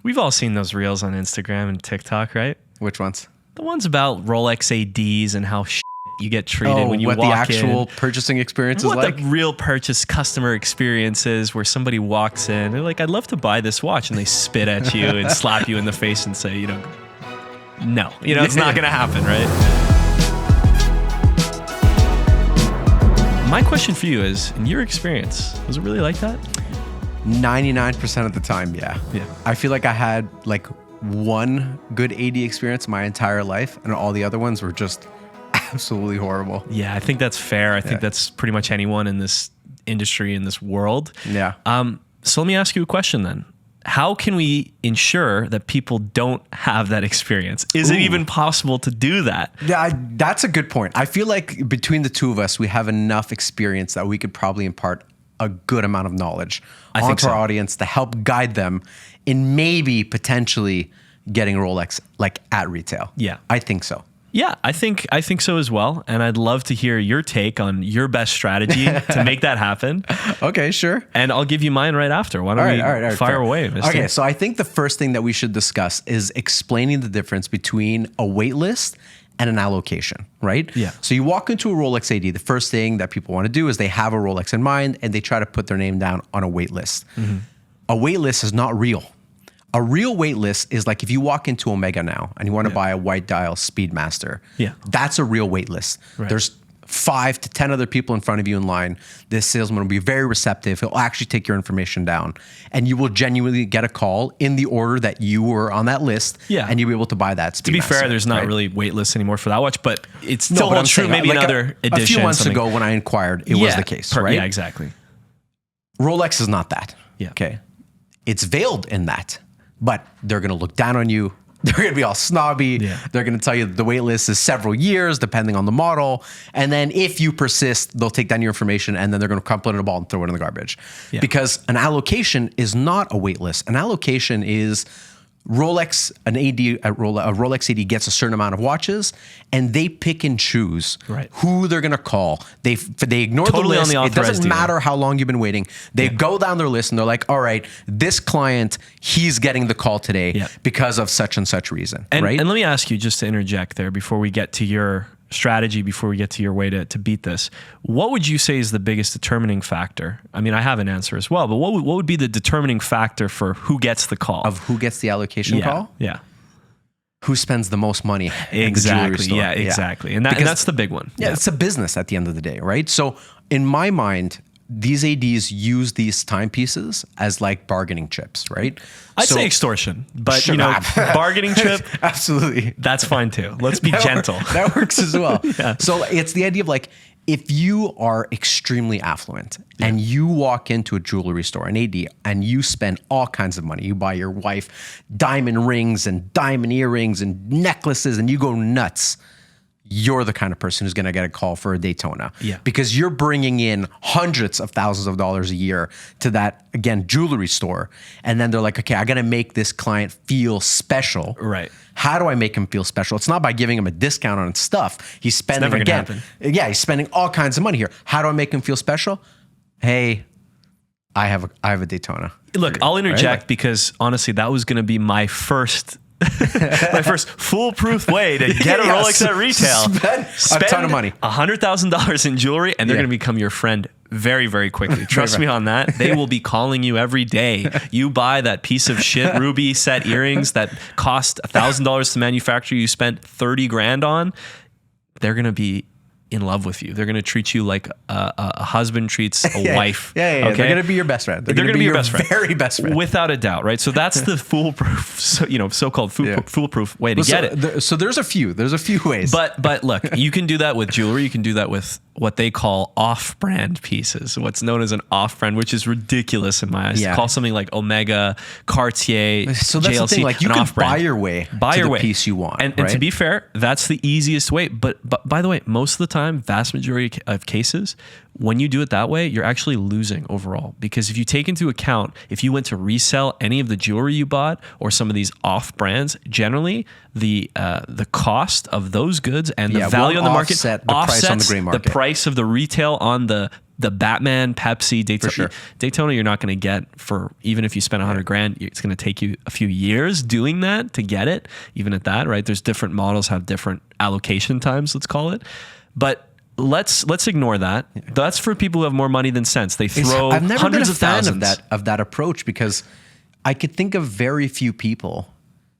We've all seen those reels on Instagram and TikTok, right? Which ones? The ones about Rolex ADs and how you get treated when you walk in. What the actual purchasing experience is like? What the real purchase customer experience is, where somebody walks in, they're like, I'd love to buy this watch, and they spit at you and slap you in the face and say, no, it's not going to happen, right? My question for you is, in your experience, was it really like that? 99% of the time, yeah. I feel like I had like one good AD experience my entire life, and all the other ones were just absolutely horrible. Yeah, I think that's fair. I think that's pretty much anyone in this industry, in this world. Yeah. So let me ask you a question then. How can we ensure that people don't have that experience? Is it even possible to do that? Yeah, that's a good point. I feel like between the two of us, we have enough experience that we could probably impart a good amount of knowledge onto our audience to help guide them in maybe potentially getting Rolex like at retail. Yeah. I think so. Yeah, I think so as well. And I'd love to hear your take on your best strategy to make that happen. Okay, sure. And I'll give you mine right after. Why don't we fire away, Mr. Okay, so I think the first thing that we should discuss is explaining the difference between a wait list and an allocation, right? Yeah. So you walk into a Rolex AD, the first thing that people want to do is they have a Rolex in mind and they try to put their name down on a wait list. Mm-hmm. A wait list is not real. A real wait list is like if you walk into Omega now and you want to buy a white dial Speedmaster. Yeah. That's a real wait list. Right. There's 5 to 10 other people in front of you in line. This salesman will be very receptive. He'll actually take your information down, and you will genuinely get a call in the order that you were on that list. Yeah. And you'll be able to buy that Speedmaster. To be fair, there's not really wait lists anymore for that watch, but it's still holds true. Maybe like another edition. A few months ago when I inquired, it was the case, right? Yeah, exactly. Rolex is not that. Yeah. Okay. It's veiled in that, but they're going to look down on you. They're going to be all snobby. Yeah. They're going to tell you the wait list is several years, depending on the model. And then if you persist, they'll take down your information and then they're going to crumple it in a ball and throw it in the garbage. Yeah. Because an allocation is not a wait list. An allocation is Rolex, a Rolex AD gets a certain amount of watches, and they pick and choose who they're going to call. They ignore the list. It doesn't matter how long you've been waiting. They go down their list and they're like, all right, this client, he's getting the call today because of such and such reason. And let me ask you, just to interject there before we get to your strategy, before we get to your way to beat this, what would you say is the biggest determining factor? I mean, I have an answer as well, but what would be the determining factor for who gets the call? Of who gets the allocation call? Yeah. Who spends the most money exactly. at the jewelry store? Yeah, exactly. And that's the big one. Yeah, it's a business at the end of the day, right? So in my mind, these ADs use these timepieces as like bargaining chips, right? I'd say extortion, but bargaining chip, absolutely, that's fine too. Let's be gentle. That works as well. So it's the idea of like, if you are extremely affluent and you walk into a jewelry store, an AD, and you spend all kinds of money, you buy your wife diamond rings and diamond earrings and necklaces, and you go nuts, you're the kind of person who's going to get a call for a Daytona. Yeah. Because you're bringing in hundreds of thousands of dollars a year to that, again, jewelry store. And then they're like, okay, I got to make this client feel special. Right. How do I make him feel special? It's not by giving him a discount on stuff. He's spending, he's spending all kinds of money here. How do I make him feel special? Hey, I have a Daytona. Look, I'll interject because honestly, that was going to be my first foolproof way to get a Rolex at retail. Spend a ton of money. $100,000 in jewelry, and they're going to become your friend very, very quickly. Trust me on that. They will be calling you every day. You buy that piece of shit ruby set earrings that cost $1,000 to manufacture, you spent 30 grand on, they're going to be in love with you. They're going to treat you like a husband treats a wife. Okay? They're going to be your best friend. They're going to be your best friend. Very best friend. Without a doubt, right? So that's the foolproof, so-called foolproof way to get it. So there's a few ways. But look, you can do that with jewelry. You can do that with what they call off-brand pieces, what's known as an off-brand, which is ridiculous in my eyes. To call something like Omega, Cartier, so that's JLC, the thing. Like you can buy your way to the piece you want. And to be fair, that's the easiest way. But by the way, most of the time, vast majority of cases, when you do it that way, you're actually losing overall. Because if you take into account, if you went to resell any of the jewelry you bought or some of these off brands, generally the cost of those goods and the value on the market offset the price on the gray market. The price of the retail on the the Batman, Pepsi, Daytona. sure. Daytona, you're not going to get for, even if you spend 100 grand, it's going to take you a few years doing that to get it, even at that, right? There's different models have different allocation times, let's call it. But let's ignore that. That's for people who have more money than sense. They throw I've never hundreds been a of fan thousands. of that approach, because I could think of very few people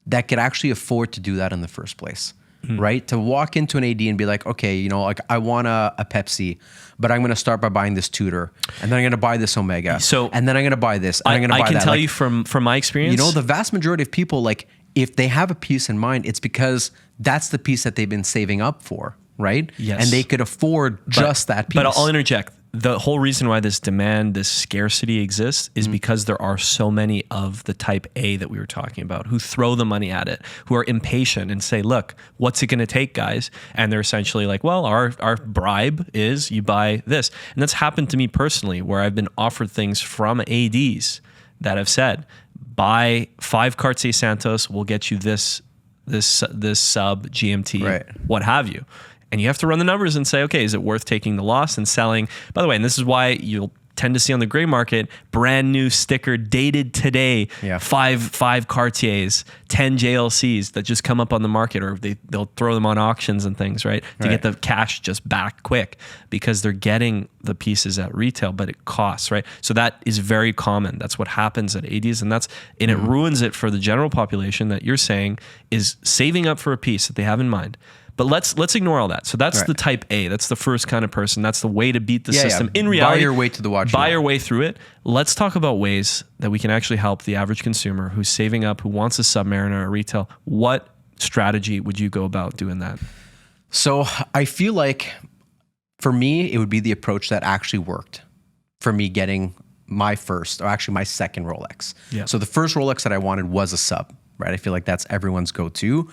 that could actually afford to do that in the first place. Right? To walk into an AD and be like, okay, you know, like I want a Pepsi, but I'm going to start by buying this Tudor, and then I'm going to buy this Omega, So- and then I'm going to buy this, and I'm going to buy that. I can tell Like, you from my experience. you know, the vast majority of people, like, if they have a piece in mind, it's because that's the piece that they've been saving up for, right? Yes. And they could afford just that piece. But I'll interject. The whole reason why this demand, this scarcity exists is because there are so many of the type A that we were talking about who throw the money at it, who are impatient and say, look, what's it going to take, guys? And they're essentially like, well, our bribe is you buy this. And that's happened to me personally, where I've been offered things from ADs that have said, buy 5 Cartier Santos, we'll get you this sub GMT, Right. what have you. And you have to run the numbers and say, okay, is it worth taking the loss and selling? By the way, and this is why you'll tend to see on the gray market, brand new sticker dated today, Yeah. 5 Cartiers, 10 JLCs that just come up on the market, or they'll throw them on auctions and things, right? To get the cash just back quick, because they're getting the pieces at retail, but it costs, right? So that is very common. That's what happens at ADs, and it ruins it for the general population that you're saying is saving up for a piece that they have in mind. But let's ignore all that. So that's the type A. That's the first kind of person. That's the way to beat the system. In reality, buy your way to the watch. buy your way through it. Let's talk about ways that we can actually help the average consumer who's saving up, who wants a Submariner at retail. What strategy would you go about doing that? So I feel like for me, it would be the approach that actually worked for me getting my first, or actually my second Rolex. Yeah. So the first Rolex that I wanted was a sub, right? I feel like that's everyone's go-to.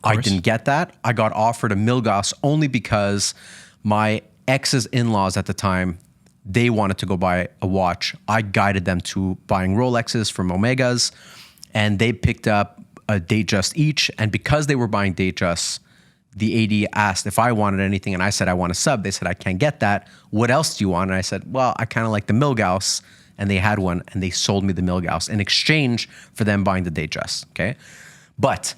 I didn't get that. I got offered a Milgauss only because my ex's in-laws at the time, they wanted to go buy a watch. I guided them to buying Rolexes from Omegas, and they picked up a Datejust each. And because they were buying Datejust, the AD asked if I wanted anything, and I said I want a sub. They said I can't get that. What else do you want? And I said, well, I kind of like the Milgauss, and they had one, and they sold me the Milgauss in exchange for them buying the Datejust. Okay, but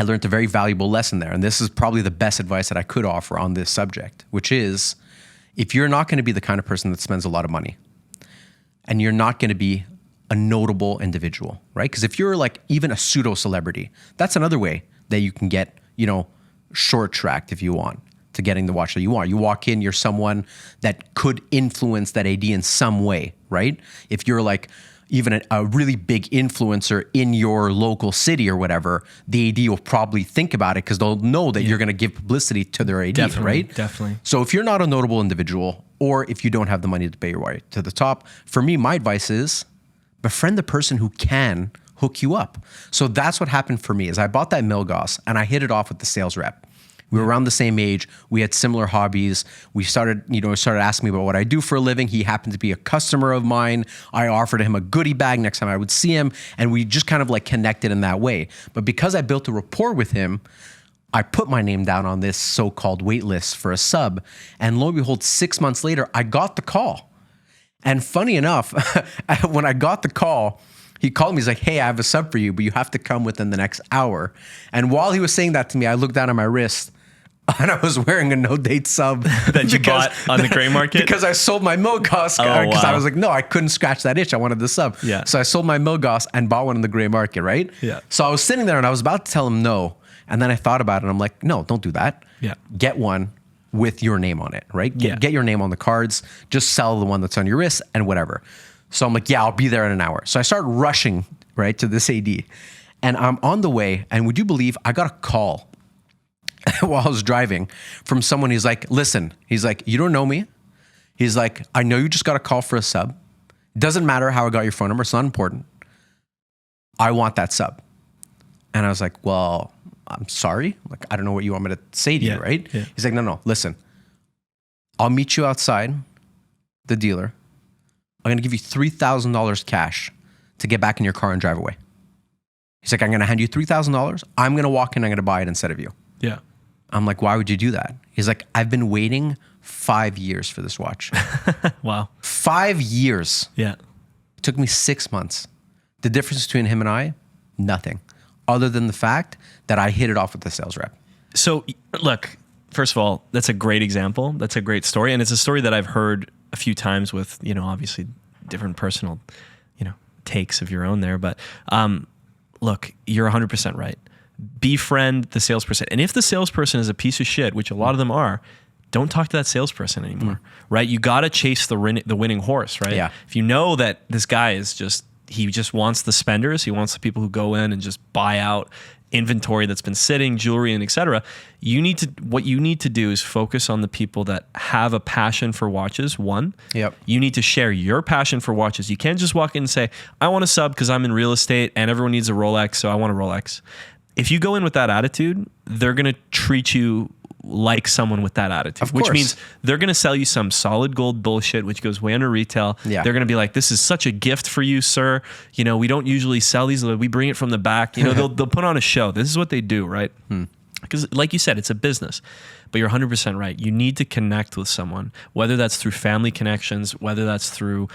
I learned a very valuable lesson there, and this is probably the best advice that I could offer on this subject, which is, if you're not going to be the kind of person that spends a lot of money, and you're not going to be a notable individual, right? Because if you're like even a pseudo celebrity, that's another way that you can get, you know, short-tracked if you want to getting the watch that you want. You walk in, you're someone that could influence that AD in some way, right? If you're like even a really big influencer in your local city or whatever, the AD will probably think about it because they'll know that you're going to give publicity to their AD, right? Definitely. So if you're not a notable individual, or if you don't have the money to pay your way to the top, for me, my advice is befriend the person who can hook you up. So that's what happened for me. Is I bought that Milgauss and I hit it off with the sales rep. We were around the same age. We had similar hobbies. We started asking me about what I do for a living. He happened to be a customer of mine. I offered him a goodie bag next time I would see him, and we just kind of like connected in that way. But because I built a rapport with him, I put my name down on this so-called waitlist for a sub, and lo and behold, 6 months later, I got the call. And funny enough, when I got the call, he called me. He's like, hey, I have a sub for you, but you have to come within the next hour. And while he was saying that to me, I looked down at my wrist, and I was wearing a no-date sub That you bought on the gray market? because I sold my Milgauss because I was like, no, I couldn't scratch that itch. I wanted the sub. Yeah. So I sold my Milgauss and bought one in the gray market, right? Yeah. So I was sitting there and I was about to tell him no. And then I thought about it and I'm like, no, don't do that. Yeah. Get one with your name on it, right? Yeah. Get your name on the cards. Just sell the one that's on your wrist and whatever. So I'm like, yeah, I'll be there in an hour. So I start rushing, right, to this AD. And I'm on the way. And would you believe I got a call while I was driving from someone. He's like, listen, he's like, you don't know me. He's like, I know you just got a call for a sub. Doesn't matter how I got your phone number. It's not important. I want that sub. And I was like, well, I'm sorry. Like, I don't know what you want me to say to you, right? Yeah. He's like, no, listen, I'll meet you outside the dealer. I'm going to give you $3,000 cash to get back in your car and drive away. He's like, I'm going to hand you $3,000. I'm going to walk in. I'm going to buy it instead of you. Yeah. I'm like, why would you do that? He's like, I've been waiting 5 years for this watch. Wow. 5 years. Yeah. It took me 6 months. The difference between him and I, nothing. Other than the fact that I hit it off with the sales rep. So look, first of all, that's a great example. That's a great story. And it's a story that I've heard a few times with, obviously different personal, takes of your own there. But look, you're 100% right. Befriend the salesperson. And if the salesperson is a piece of shit, which a lot of them are, don't talk to that salesperson anymore, right? You got to chase the winning horse, right? Yeah. If you know that this guy is he just wants the spenders, he wants the people who go in and just buy out inventory that's been sitting, jewelry, and etc. What you need to do is focus on the people that have a passion for watches. One, you need to share your passion for watches. You can't just walk in and say, I want a sub because I'm in real estate and everyone needs a Rolex, so I want a Rolex. If you go in with that attitude, they're going to treat you like someone with that attitude, which means they're going to sell you some solid gold bullshit, which goes way under retail. Yeah. They're going to be like, this is such a gift for you, sir. We don't usually sell these. We bring it from the back. They'll put on a show. This is what they do, right? Because like you said, it's a business. But you're 100% right. You need to connect with someone, whether that's through family connections, whether that's through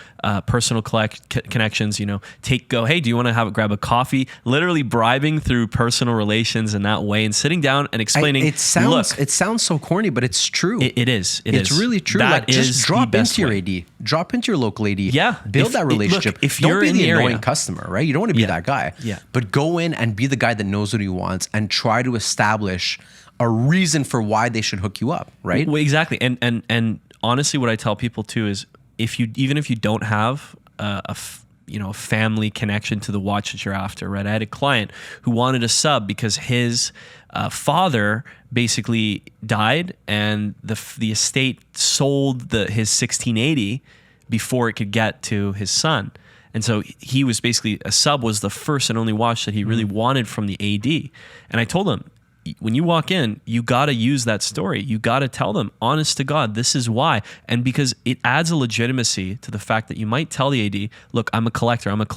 personal connections. Hey, do you want to grab a coffee? Literally bribing through personal relations in that way, and sitting down and explaining. It sounds so corny, but it's true. It is. It's really true. That just drop into your AD, drop into your local AD. Yeah, build that relationship. If you're don't in be the annoying area, customer, right? You don't want to be that guy. Yeah. But go in and be the guy that knows what he wants, and try to establish a reason for why they should hook you up, right? Well, exactly. And honestly, what I tell people too is even if you don't have a family connection to the watch that you're after, right? I had a client who wanted a sub because his father basically died, and the estate sold his 1680 before it could get to his son. And so he was basically, a sub was the first and only watch that he really wanted from the AD. And I told him, when you walk in, you got to use that story. You got to tell them, honest to God, this is why. And because it adds a legitimacy to the fact that you might tell the AD, look, I'm a collector, I'm not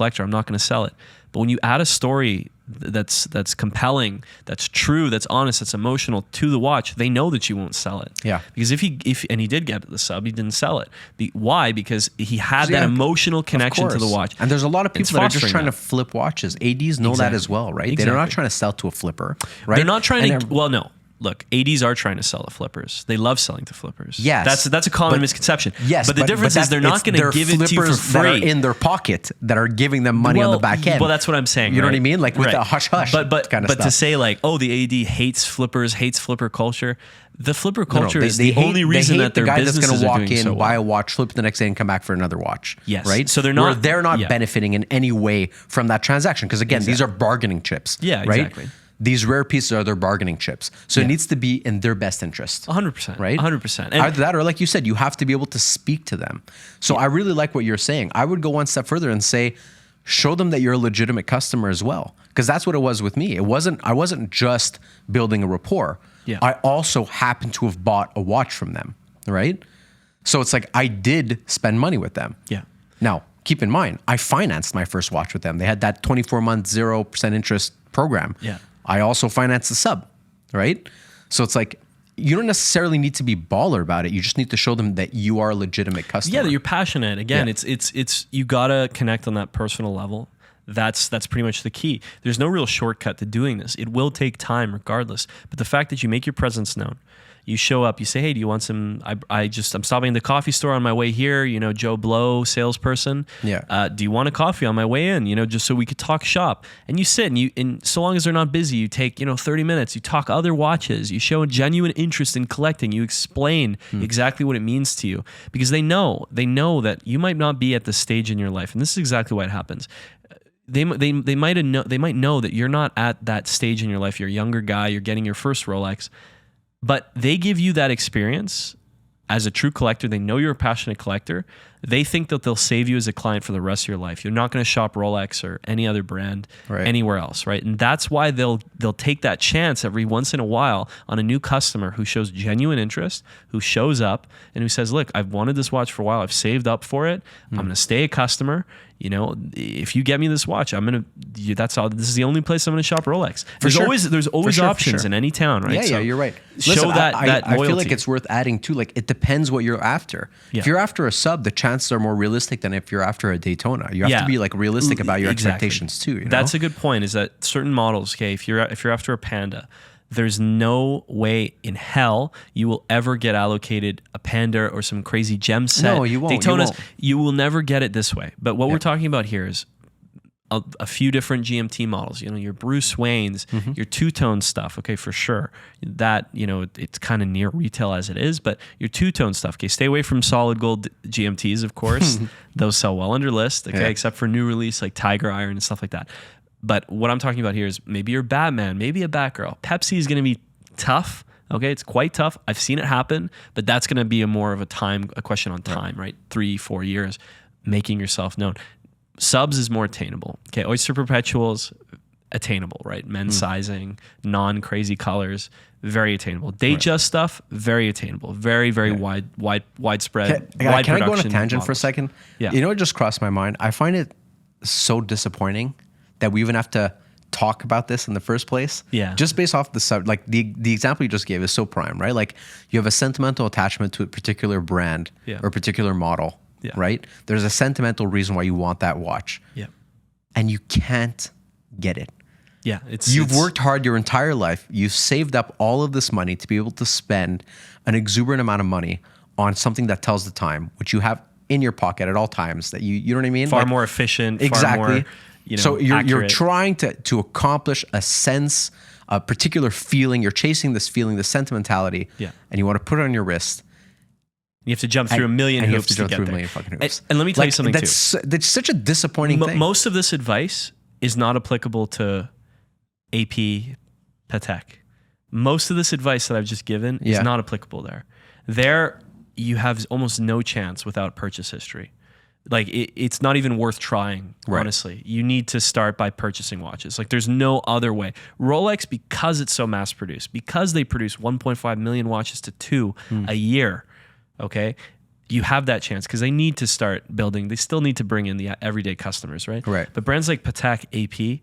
going to sell it. But when you add a story that's compelling, that's true, that's honest, that's emotional to the watch, they know that you won't sell it. Yeah. Because if he did get the sub, he didn't sell it. Why? Because he had that emotional connection to the watch. And there's a lot of people that are just trying to flip watches. ADs know that as well, right? They're not trying to sell to a flipper, right? They're not trying to. Well, no. Look, ADs are trying to sell to flippers. They love selling to flippers. Yes. That's a common misconception. Yes. But the difference is they're not going to give it to you for free. That are in their pocket that are giving them money on the back end. Well, that's what I'm saying. You know what I mean? Like with the hush-hush kind of stuff. But to say like, oh, the AD hates flippers, hates flipper culture. The flipper culture is the only reason that their businesses are doing so well. The guy that's going to walk in, buy a watch, flip the next day, and come back for another watch. Yes. Right? So they're not benefiting in any way from that transaction. Because again, these are bargaining chips. Yeah, right? exactly. These rare pieces are their bargaining chips. So it needs to be in their best interest. 100%. Right? 100%. Either that or, like you said, you have to be able to speak to them. So I really like what you're saying. I would go one step further and say, show them that you're a legitimate customer as well. Because that's what it was with me. I wasn't just building a rapport. Yeah. I also happened to have bought a watch from them, right? So it's like I did spend money with them. Yeah. Now, keep in mind, I financed my first watch with them. They had that 24-month 0% interest program. Yeah. I also financed the sub, right? So it's like, you don't necessarily need to be baller about it. You just need to show them that you are a legitimate customer. Yeah, that you're passionate. Again, it's you gotta connect on that personal level. That's pretty much the key. There's no real shortcut to doing this. It will take time regardless. But the fact that you make your presence known, you show up, you say, hey, do you want some, I'm stopping in the coffee store on my way here, Joe Blow, salesperson. Yeah. Do you want a coffee on my way in, just so we could talk shop? And you sit and so long as they're not busy, you take, 30 minutes, you talk other watches, you show a genuine interest in collecting, you explain exactly what it means to you, because they know that you might not be at the stage in your life. And this is exactly why it happens. They might know that you're not at that stage in your life. You're a younger guy, you're getting your first Rolex. But they give you that experience as a true collector. They know you're a passionate collector. They think that they'll save you as a client for the rest of your life. You're not going to shop Rolex or any other brand anywhere else, right? And that's why they'll take that chance every once in a while on a new customer who shows genuine interest, who shows up and who says, look, I've wanted this watch for a while. I've saved up for it. I'm going to stay a customer. You know, if you get me this watch, that's all. This is the only place I'm going to shop Rolex. There's always options in any town, right? Yeah, you're right. Show that loyalty. I feel like it's worth adding too. Like, it depends what you're after. Yeah. If you're after a sub, the chances are more realistic than if you're after a Daytona. You have to be like realistic about your expectations too. You know? That's a good point. Is that certain models? Okay, if you're after a Panda, there's no way in hell you will ever get allocated a Panda or some crazy gem set. No, you won't. Daytonas, you will never get it this way. But what we're talking about here is a few different GMT models. You know, your Bruce Waynes, your two-tone stuff. Okay, for sure. That, you know, it's kind of near retail as it is, but your two-tone stuff. Okay, stay away from solid gold GMTs, of course. Those sell well under list. Okay, except for new release like Tiger Iron and stuff like that. But what I'm talking about here is maybe you're Batman, maybe a Batgirl. Pepsi is going to be tough. Okay, it's quite tough. I've seen it happen, but that's going to be more of a question on time, right? 3-4 years, making yourself known. Subs is more attainable. Okay, Oyster Perpetuals, attainable, right? Men's sizing, non-crazy colors, very attainable. Datejust stuff, very attainable. Very, very widespread. Can I go on a tangent for a second? Yeah. You know what just crossed my mind? I find it so disappointing that we even have to talk about this in the first place. Yeah. Just based off like the example you just gave is so prime, right? Like, you have a sentimental attachment to a particular brand or a particular model, right? There's a sentimental reason why you want that watch. Yeah. And you can't get it. Yeah. You've worked hard your entire life. You've saved up all of this money to be able to spend an exuberant amount of money on something that tells the time, which you have in your pocket at all times, that you know what I mean? Far more efficient. Exactly. Far more, so you're trying to accomplish a sense, a particular feeling. You're chasing this feeling, this sentimentality, and you want to put it on your wrist. You have to jump through a million hoops to get there. Fucking hoops. And let me tell you something too. That's such a disappointing thing. Most of this advice is not applicable to AP Patek. Most of this advice that I've just given is not applicable there. There, you have almost no chance without purchase history. Like, it's not even worth trying, honestly. You need to start by purchasing watches. Like, there's no other way. Rolex, because it's so mass-produced, because they produce 1.5 million watches to 2 a year, okay, you have that chance because they need to start building. They still need to bring in the everyday customers, right? Right. But brands like Patek, AP,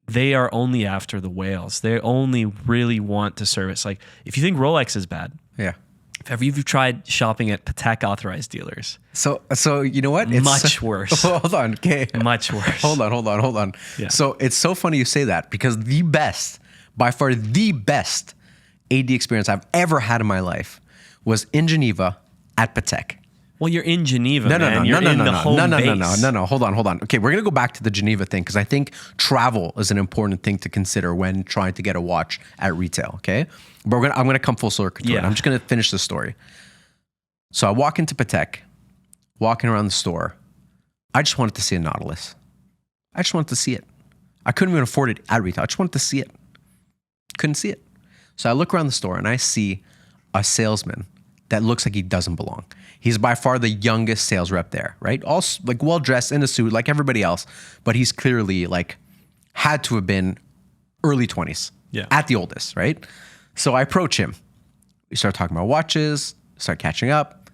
they are only after the whales. They only really want to service. Like, if you think Rolex is bad, if ever you've tried shopping at Patek Authorized Dealers. So you know what? It's much worse. Hold on, okay. Much worse. Hold on. Yeah. So it's so funny you say that, because by far the best AD experience I've ever had in my life was in Geneva at Patek. Well, you're in Geneva, man. No. Hold on. Okay, we're gonna go back to the Geneva thing because I think travel is an important thing to consider when trying to get a watch at retail. Okay, but I'm gonna come full circle to it. I'm just gonna finish the story. So I walk into Patek, walking around the store. I just wanted to see a Nautilus. I just wanted to see it. I couldn't even afford it at retail. I just wanted to see it. Couldn't see it. So I look around the store and I see a salesman that looks like he doesn't belong. He's by far the youngest sales rep there, right? All like well dressed in a suit like everybody else, but he's clearly like had to have been early 20s at the oldest, right? So I approach him. We start talking about watches, start catching up.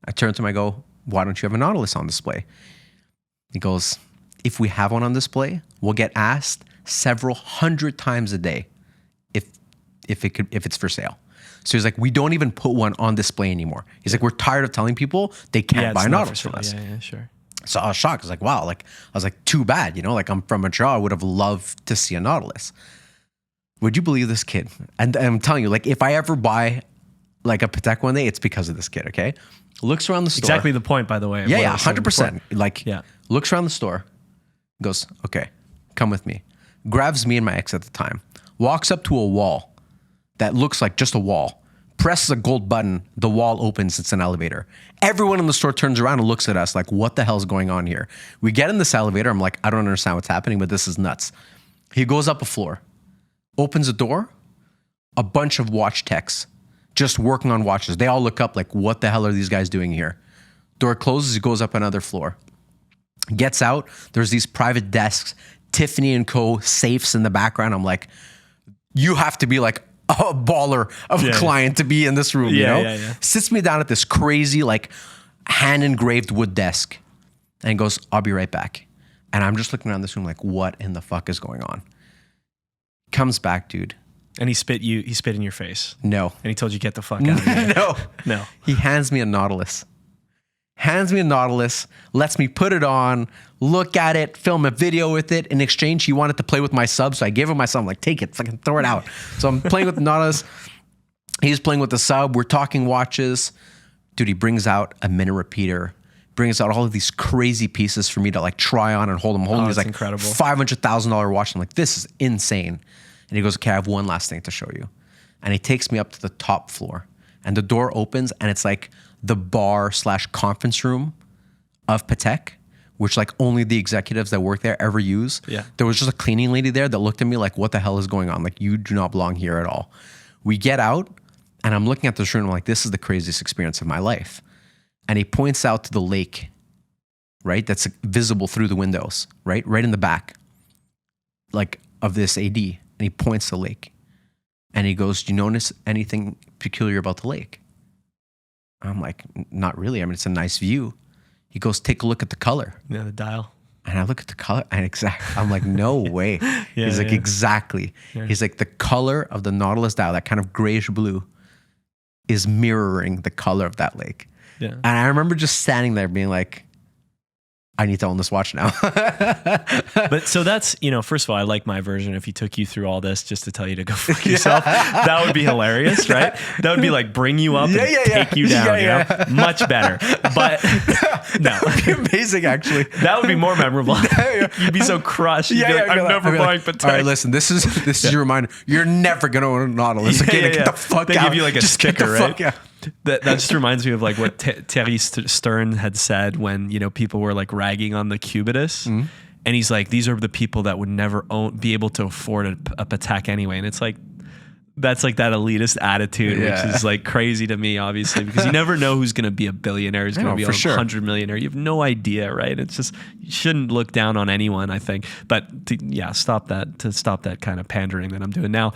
I turn to him, I go, why don't you have a Nautilus on display? He goes, if we have one on display, we'll get asked several hundred times a day if it's for sale. So he's like, we don't even put one on display anymore. He's like, we're tired of telling people they can't buy Nautilus from us. Yeah, sure. So I was shocked. I was like, wow. Like, I was like, too bad. You know, like, I'm from Montreal. I would have loved to see a Nautilus. Would you believe this kid? And I'm telling you, like, if I ever buy like a Patek one day, it's because of this kid. Okay, looks around the store. Exactly the point, by the way. Yeah, 100%. Like, looks around the store, goes, okay, come with me. Grabs me and my ex at the time. Walks up to a wall that looks like just a wall, presses a gold button, the wall opens, it's an elevator. Everyone in the store turns around and looks at us like, what the hell's going on here? We get in this elevator, I'm like, I don't understand what's happening, but this is nuts. He goes up a floor, opens a door, a bunch of watch techs just working on watches. They all look up like, what the hell are these guys doing here? Door closes, he goes up another floor. Gets out, there's these private desks, Tiffany & Co. safes in the background. I'm like, you have to be like a baller of a client to be in this room, you know? Sits me down at this crazy, like, hand-engraved wood desk and goes, I'll be right back. And I'm just looking around this room like, what in the fuck is going on? Comes back, dude. And he spit in your face. No. And he told you get the fuck out of here. No. He hands me a Nautilus. Lets me put it on, look at it, film a video with it. In exchange, he wanted to play with my sub, so I gave him my sub. I'm like, take it, fucking throw it out. So I'm playing with the Nautilus. He's playing with the sub. We're talking watches. Dude, he brings out a minute repeater, brings out all of these crazy pieces for me to like try on and hold him. He's like, incredible. $500,000 watch. I'm like, this is insane. And he goes, okay, I have one last thing to show you. And he takes me up to the top floor. And the door opens, and it's like the bar/conference room of Patek, which like only the executives that work there ever use. Yeah. There was just a cleaning lady there that looked at me like, what the hell is going on? Like, you do not belong here at all. We get out, and I'm looking at this room, I'm like, this is the craziest experience of my life. And he points out to the lake, right? That's visible through the windows, right? Right in the back, like, of this AD. And he points to the lake. And he goes, do you notice anything peculiar about the lake? I'm like, not really. I mean, it's a nice view. He goes, take a look at the color. Yeah, the dial. And I look at the color, and I'm like, no way. He's like, exactly. Yeah. He's like, the color of the Nautilus dial, that kind of grayish blue, is mirroring the color of that lake. Yeah. And I remember just standing there being like, I need to own this watch now. But so that's, first of all, I like my version. If he took you through all this just to tell you to go fuck yourself, that would be hilarious, right? That would be like bring you up and take you down, you know? Much better. But no. That would be amazing, actually. That would be more memorable. You'd be so crushed. You'd be like, I'm never buying Patek. All right, listen, this is your reminder. You're never going to own a Nautilus. Okay, get the fuck they out. They give you like a just sticker, right? That just reminds me of like what Terry Stern had said when people were like ragging on the Cubitus, and he's like, these are the people that would never be able to afford a Patek anyway, and it's like that's like that elitist attitude, which is like crazy to me, obviously, because you never know who's going to be a billionaire, who's going to be a 100 millionaire. You have no idea, right? It's just you shouldn't look down on anyone, I think. But stop that kind of pandering that I'm doing now.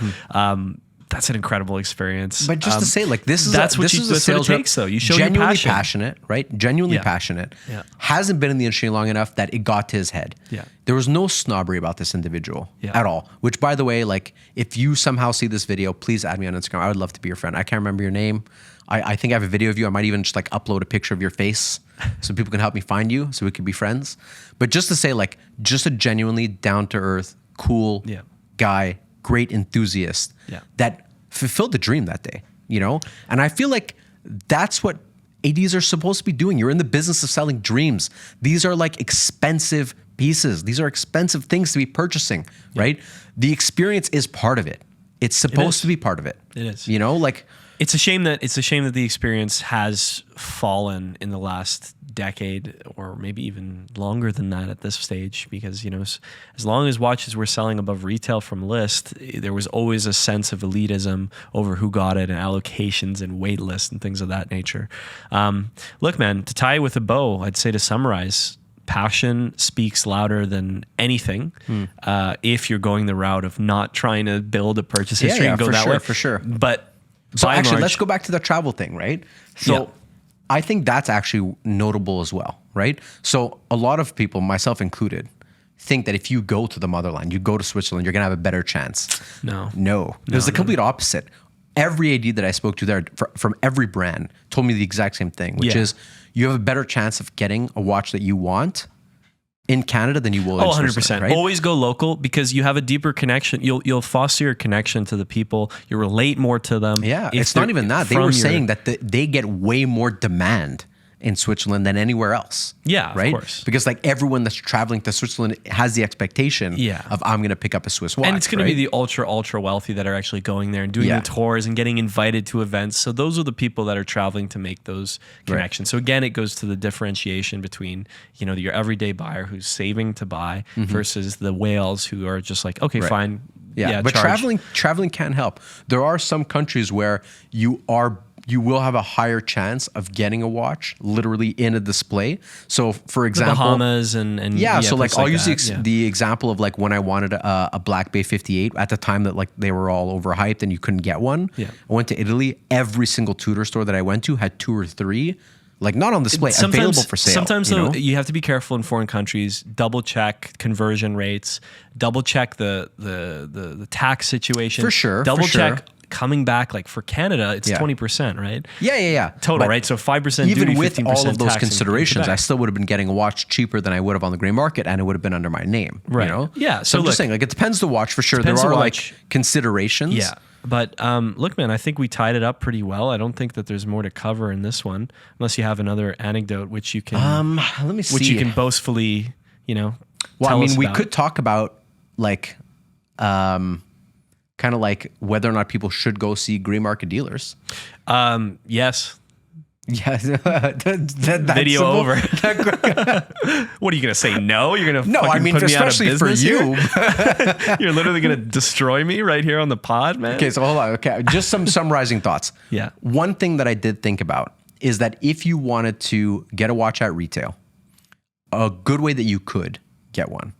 That's an incredible experience. But just to say, like, that's what it takes, though. You show genuinely passionate, right? Genuinely passionate. Yeah. Hasn't been in the industry long enough that it got to his head. Yeah. There was no snobbery about this individual at all. Which, by the way, like, if you somehow see this video, please add me on Instagram. I would love to be your friend. I can't remember your name. I think I have a video of you. I might even just like upload a picture of your face so people can help me find you, so we could be friends. But just to say, like, just a genuinely down to earth, cool guy. Great enthusiast that fulfilled the dream that day, And I feel like that's what ADs are supposed to be doing. You're in the business of selling dreams. These are like expensive pieces. These are expensive things to be purchasing, right? The experience is part of it. It's supposed to be part of it. It is. Like it's a shame that the experience has fallen in the last decade, or maybe even longer than that at this stage, because as long as watches were selling above retail from list, there was always a sense of elitism over who got it, and allocations and waitlist and things of that nature. Look, man, to tie it with a bow, I'd say to summarize, passion speaks louder than anything. If you're going the route of not trying to build a purchase history and go that way, for sure. But so actually, let's go back to the travel thing, right? So I think that's actually notable as well, right? So a lot of people, myself included, think that if you go to the motherland, you go to Switzerland, you're going to have a better chance. No. It was the complete opposite. Every AD that I spoke to there from every brand told me the exact same thing, which is you have a better chance of getting a watch that you want in Canada than you will in 100%. Right? Always go local, because you have a deeper connection. You'll foster your connection to the people. You relate more to them. Yeah, it's not even that. They were saying that they get way more demand in Switzerland than anywhere else. Yeah, right? Of course. Because like everyone that's traveling to Switzerland has the expectation of I'm going to pick up a Swiss watch. And it's going to be the ultra wealthy that are actually going there and doing the tours and getting invited to events. So those are the people that are traveling to make those connections. So again, it goes to the differentiation between, your everyday buyer who's saving to buy versus the whales who are just like, okay, fine. Yeah, but charge. traveling can help. There are some countries where you are you will have a higher chance of getting a watch literally in a display. So for example, Bahamas and yeah, so like I'll use that. the example of like when I wanted a Black Bay 58 at the time that like they were all overhyped and you couldn't get one. Yeah. I went to Italy. Every single Tudor store that I went to had 2 or 3, like not on display, available for sale. Sometimes though, you have to be careful in foreign countries. Double check conversion rates. Double check the tax situation. For sure. Double check. Coming back, like for Canada, it's 20%, right? Yeah. Total, but right? So 5% duty, even with 15% all of those tax considerations, I still would have been getting a watch cheaper than I would have on the gray market, and it would have been under my name. Right. You know? Yeah. So I'm just saying, like, it depends the watch for sure. There are like considerations. Yeah. But look, man, I think we tied it up pretty well. I don't think that there's more to cover in this one, unless you have another anecdote which you can let me see. which you can boastfully, well, tell us we about. could talk about like kind of like whether or not people should go see gray market dealers. Yes. Yeah. Video simple. over. What are you going to say? No? You're going to No, I mean, put me out of especially for business you. here? You're literally going to destroy me right here on the pod, man. Okay, so hold on. Okay, just some summarizing thoughts. Yeah. One thing that I did think about is that if you wanted to get a watch at retail, a good way that you could get one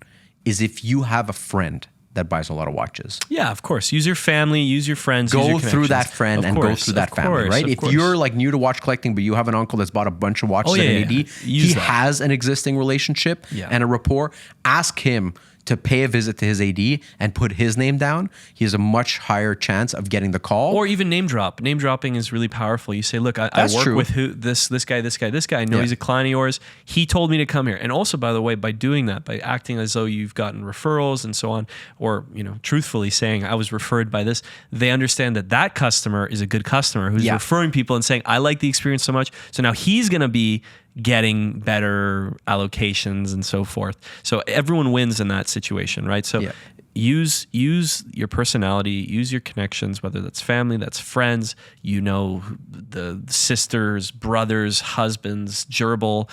is if you have a friend that buys a lot of watches. Yeah, of course. Use your family, use your friends. use Go your through that connections. friend Of and course, go through that of family, course, right? of If course. you're like new to watch collecting, but you have an uncle that's bought a bunch of watches Oh, at yeah, an AD, yeah. Use he that. has an existing relationship and a rapport. Ask him to pay a visit to his AD and put his name down. He has a much higher chance of getting the call. Or even name drop. Name dropping is really powerful. You say, look, I That's work true. with this guy. I know he's a client of yours. He told me to come here. And also, by the way, by doing that, by acting as though you've gotten referrals and so on, or, truthfully saying I was referred by this, they understand that that customer is a good customer who's referring people and saying, I like the experience so much. So now he's going to be getting better allocations and so forth. So everyone wins in that situation, right? So use your personality, use your connections, whether that's family, that's friends, the sisters, brothers, husbands, gerbil,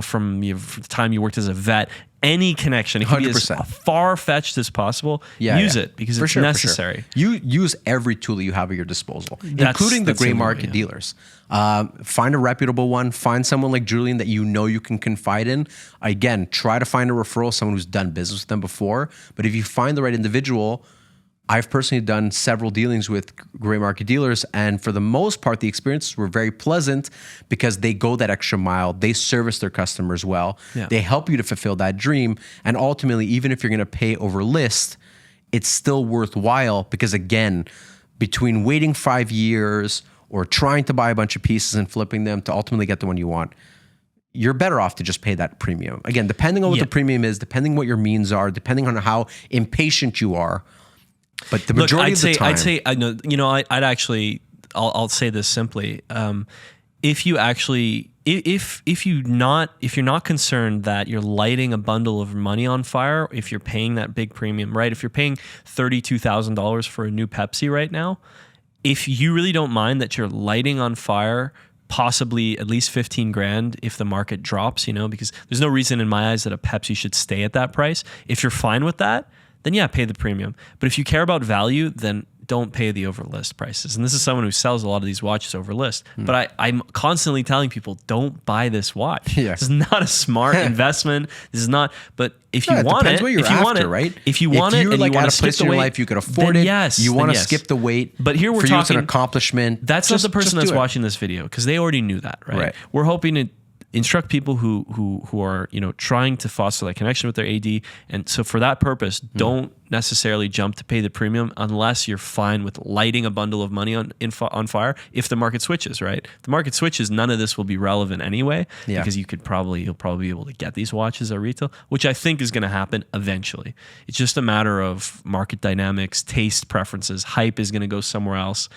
from the time you worked as a vet. Any connection, it can be as 100%. far-fetched as possible. Use it because it's necessary. You use every tool that you have at your disposal, including the that's gray the way, market dealers. Find a reputable one. Find someone like Julian that you can confide in. Again, try to find a referral, someone who's done business with them before. But if you find the right individual, I've personally done several dealings with gray market dealers, and for the most part, the experiences were very pleasant because they go that extra mile. They service their customers well. Yeah. They help you to fulfill that dream. And ultimately, even if you're going to pay over list, it's still worthwhile because, again, between waiting 5 years or trying to buy a bunch of pieces and flipping them to ultimately get the one you want, you're better off to just pay that premium. Again, depending on what the premium is, depending on what your means are, depending on how impatient you are. But the majority of the time, I'd say, I'd actually, I'll say this simply. If you actually, if you're not concerned that you're lighting a bundle of money on fire, if you're paying that big premium, right? If you're paying $32,000 for a new Pepsi right now, if you really don't mind that you're lighting on fire possibly at least 15 grand if the market drops, because there's no reason in my eyes that a Pepsi should stay at that price. If you're fine with that, then pay the premium. But if you care about value, then don't pay the over list prices. And this is someone who sells a lot of these watches over list. But I'm constantly telling people, don't buy this watch. This is not a smart investment. This is not. But if you want it, what you're if you after, want it, right? if you want it, you're and like you want at to a place skip in the your wait, life you could afford then it. yes, you want then to yes. skip the wait. But here we're for talking. you, it's an accomplishment. That's not the person that's watching this video because they already knew that, right? We're hoping to instruct people who are trying to foster that connection with their AD, and so for that purpose, don't necessarily jump to pay the premium unless you're fine with lighting a bundle of money on fire. If the market switches, right? If the market switches, none of this will be relevant anyway because you'll probably be able to get these watches at retail, which I think is going to happen eventually. It's just a matter of market dynamics, taste preferences. Hype is going to go somewhere else.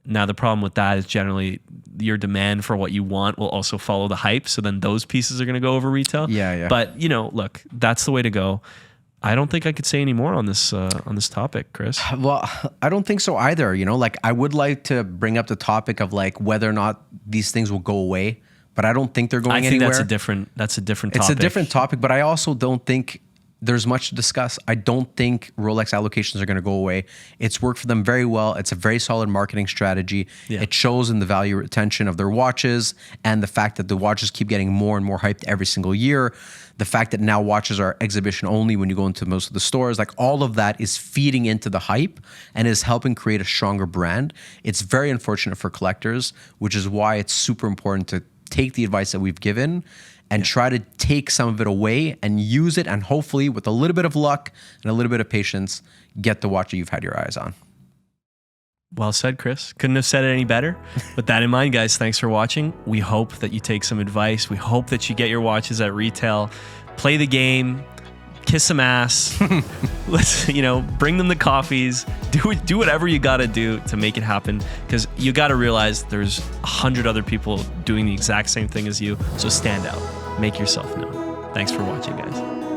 Now, the problem with that is generally your demand for what you want will also follow the hype. So then those pieces are going to go over retail. Yeah. But, look, that's the way to go. I don't think I could say any more on this topic, Chris. Well, I don't think so either. I would like to bring up the topic of like whether or not these things will go away, but I don't think they're going anywhere. That's a different topic. It's a different topic, but I also don't think there's much to discuss. I don't think Rolex allocations are going to go away. It's worked for them very well. It's a very solid marketing strategy. Yeah. It shows in the value retention of their watches and the fact that the watches keep getting more and more hyped every single year. The fact that now watches are exhibition only when you go into most of the stores, like all of that is feeding into the hype and is helping create a stronger brand. It's very unfortunate for collectors, which is why it's super important to take the advice that we've given and try to take some of it away and use it, and hopefully with a little bit of luck and a little bit of patience, get the watch that you've had your eyes on. Well said, Chris. Couldn't have said it any better. With that in mind, guys, thanks for watching. We hope that you take some advice. We hope that you get your watches at retail, play the kiss some ass. Let's, bring them the coffees. Do whatever you got to do to make it happen, because you got to realize there's 100 other people doing the exact same thing as you. So stand out. Make yourself known. Thanks for watching, guys.